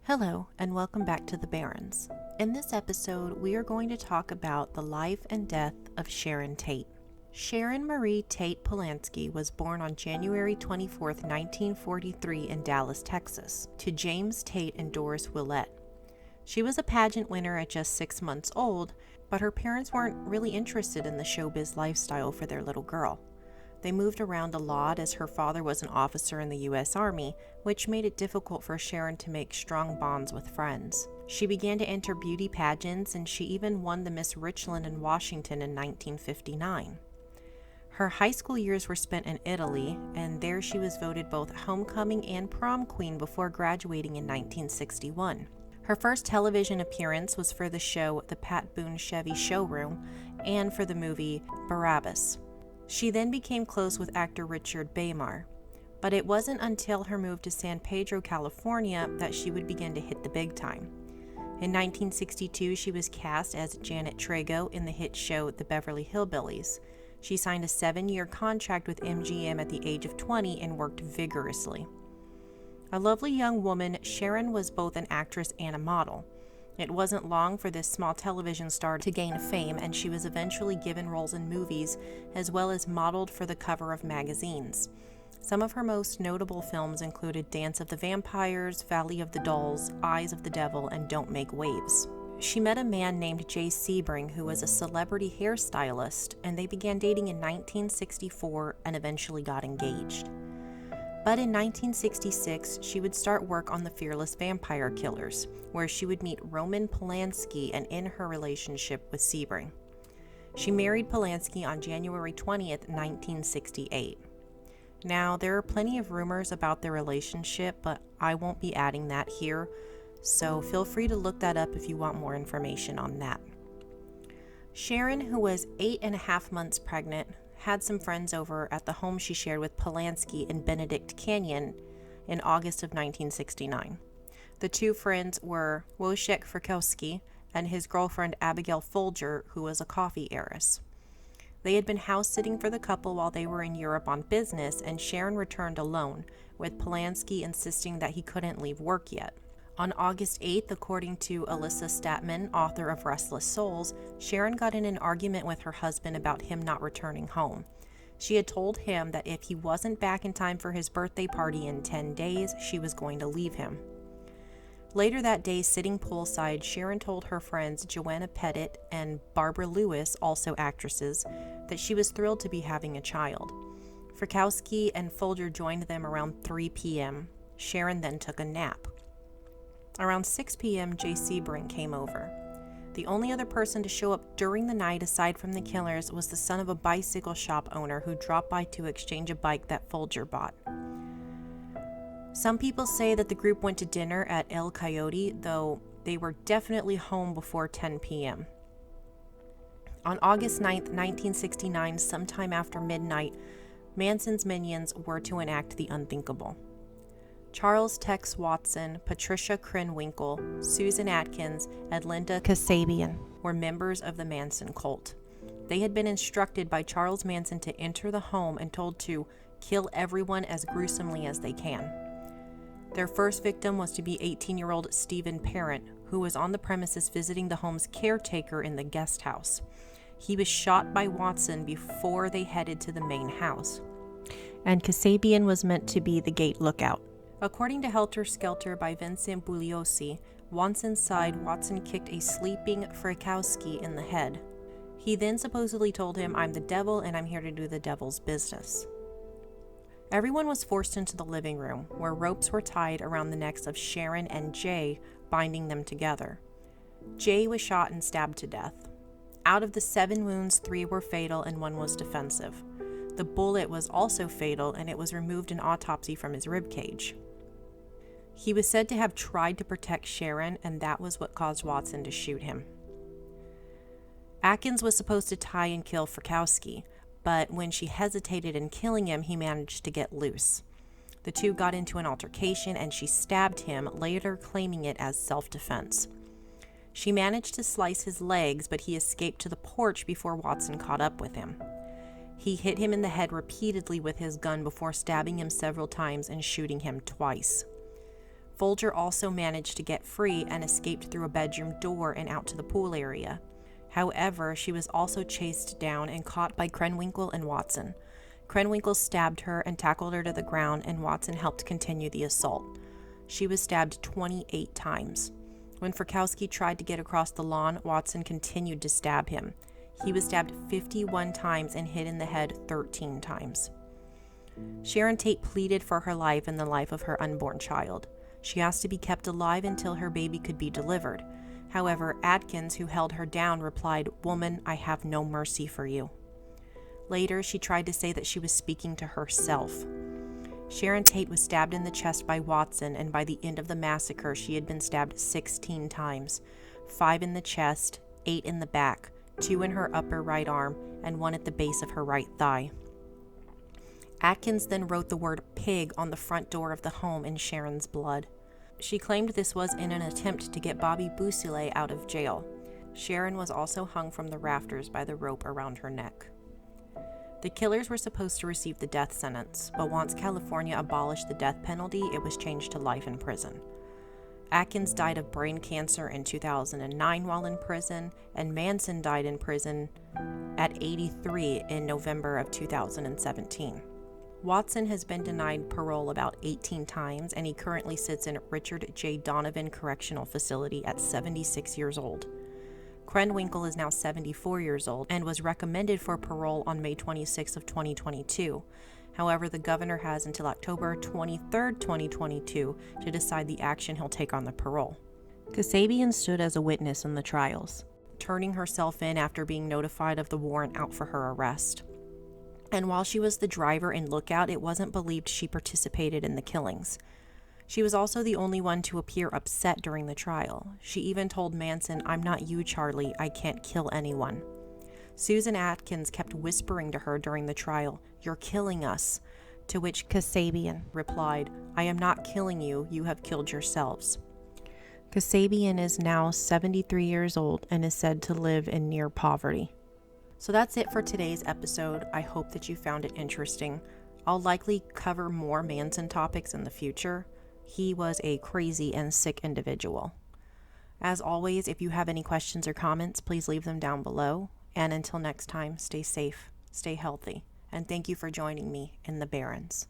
Hello, and welcome back to The Barrens. In this episode, we are going to talk about the life and death of Sharon Tate. Sharon Marie Tate Polanski was born on January 24, 1943 in Dallas, Texas, to James Tate and Doris Willett. She was a pageant winner at just 6 months old, but her parents weren't really interested in the showbiz lifestyle for their little girl. They moved around a lot as her father was an officer in the U.S. Army, which made it difficult for Sharon to make strong bonds with friends. She began to enter beauty pageants, and she even won the Miss Richland in Washington in 1959. Her high school years were spent in Italy, and there she was voted both homecoming and prom queen before graduating in 1961. Her first television appearance was for the show The Pat Boone Chevy Showroom and for the movie Barabbas. She then became close with actor Richard Baymar, but it wasn't until her move to San Pedro, California, that she would begin to hit the big time. In 1962, she was cast as Janet Trago in the hit show The Beverly Hillbillies. She signed a 7-year contract with MGM at the age of 20 and worked vigorously. A lovely young woman, Sharon was both an actress and a model. It wasn't long for this small television star to gain fame, and she was eventually given roles in movies as well as modeled for the cover of magazines. Some of her most notable films included Dance of the Vampires, Valley of the Dolls, Eyes of the Devil, and Don't Make Waves. She met a man named Jay Sebring, who was a celebrity hairstylist, and they began dating in 1964 and eventually got engaged. But in 1966, she would start work on The Fearless Vampire Killers, where she would meet Roman Polanski and end her relationship with Sebring. She married Polanski on January 20th, 1968. Now, there are plenty of rumors about their relationship, but I won't be adding that here, so feel free to look that up if you want more information on that. Sharon, who was 8.5 months pregnant, had some friends over at the home she shared with Polanski in Benedict Canyon in August of 1969. The two friends were Wojciech Frykowski and his girlfriend Abigail Folger, who was a coffee heiress. They had been house-sitting for the couple while they were in Europe on business, and Sharon returned alone, with Polanski insisting that he couldn't leave work yet. On August 8th, according to Alyssa Statman, author of Restless Souls, Sharon got in an argument with her husband about him not returning home. She had told him that if he wasn't back in time for his birthday party in 10 days, she was going to leave him. Later that day, sitting poolside, Sharon told her friends Joanna Pettit and Barbara Lewis, also actresses, that she was thrilled to be having a child. Frykowski and Folger joined them around 3 p.m. Sharon then took a nap. Around 6 p.m., Jay Sebring came over. The only other person to show up during the night aside from the killers was the son of a bicycle shop owner who dropped by to exchange a bike that Folger bought. Some people say that the group went to dinner at El Coyote, though they were definitely home before 10 p.m. On August 9, 1969, sometime after midnight, Manson's minions were to enact the unthinkable. Charles Tex Watson, Patricia Krenwinkel, Susan Atkins, and Linda Kasabian were members of the Manson cult. They had been instructed by Charles Manson to enter the home and told to kill everyone as gruesomely as they can. Their first victim was to be 18-year-old Stephen Parent, who was on the premises visiting the home's caretaker in the guest house. He was shot by Watson before they headed to the main house, and Kasabian was meant to be the gate lookout. According to Helter Skelter by Vincent Bugliosi, once inside, Watson kicked a sleeping Frykowski in the head. He then supposedly told him, "I'm the devil and I'm here to do the devil's business." Everyone was forced into the living room, where ropes were tied around the necks of Sharon and Jay, binding them together. Jay was shot and stabbed to death. Out of the 7 wounds, 3 were fatal and 1 was defensive. The bullet was also fatal, and it was removed in autopsy from his ribcage. He was said to have tried to protect Sharon, and that was what caused Watson to shoot him. Atkins was supposed to tie and kill Frykowski, but when she hesitated in killing him, he managed to get loose. The two got into an altercation, and she stabbed him, later claiming it as self-defense. She managed to slice his legs, but he escaped to the porch before Watson caught up with him. He hit him in the head repeatedly with his gun before stabbing him several times and shooting him twice. Folger also managed to get free and escaped through a bedroom door and out to the pool area. However, she was also chased down and caught by Krenwinkel and Watson. Krenwinkel stabbed her and tackled her to the ground, and Watson helped continue the assault. She was stabbed 28 times. When Frykowski tried to get across the lawn, Watson continued to stab him. He was stabbed 51 times and hit in the head 13 times. Sharon Tate pleaded for her life and the life of her unborn child. She asked to be kept alive until her baby could be delivered. However, Atkins, who held her down, replied, "Woman, I have no mercy for you." Later, she tried to say that she was speaking to herself. Sharon Tate was stabbed in the chest by Watson, and by the end of the massacre, she had been stabbed 16 times, 5 in the chest, 8 in the back, 2 in her upper right arm, and 1 at the base of her right thigh. Atkins then wrote the word pig on the front door of the home in Sharon's blood. She claimed this was in an attempt to get Bobby Bousile out of jail. Sharon was also hung from the rafters by the rope around her neck. The killers were supposed to receive the death sentence, but once California abolished the death penalty, it was changed to life in prison. Atkins died of brain cancer in 2009 while in prison, and Manson died in prison at 83 in November of 2017. Watson has been denied parole about 18 times, and he currently sits in Richard J. Donovan Correctional Facility at 76 years old. Krenwinkel is now 74 years old and was recommended for parole on May 26 of 2022. However, the governor has until October 23, 2022 to decide the action he'll take on the parole. Kasabian stood as a witness in the trials, turning herself in after being notified of the warrant out for her arrest. And while she was the driver and lookout, it wasn't believed she participated in the killings. She was also the only one to appear upset during the trial. She even told Manson, "I'm not you, Charlie. I can't kill anyone." Susan Atkins kept whispering to her during the trial, "You're killing us," to which Kasabian replied, "I am not killing you. You have killed yourselves." Kasabian is now 73 years old and is said to live in near poverty. So that's it for today's episode. I hope that you found it interesting. I'll likely cover more Manson topics in the future. He was a crazy and sick individual. As always, if you have any questions or comments, please leave them down below. And until next time, stay safe, stay healthy, and thank you for joining me in the Barrens.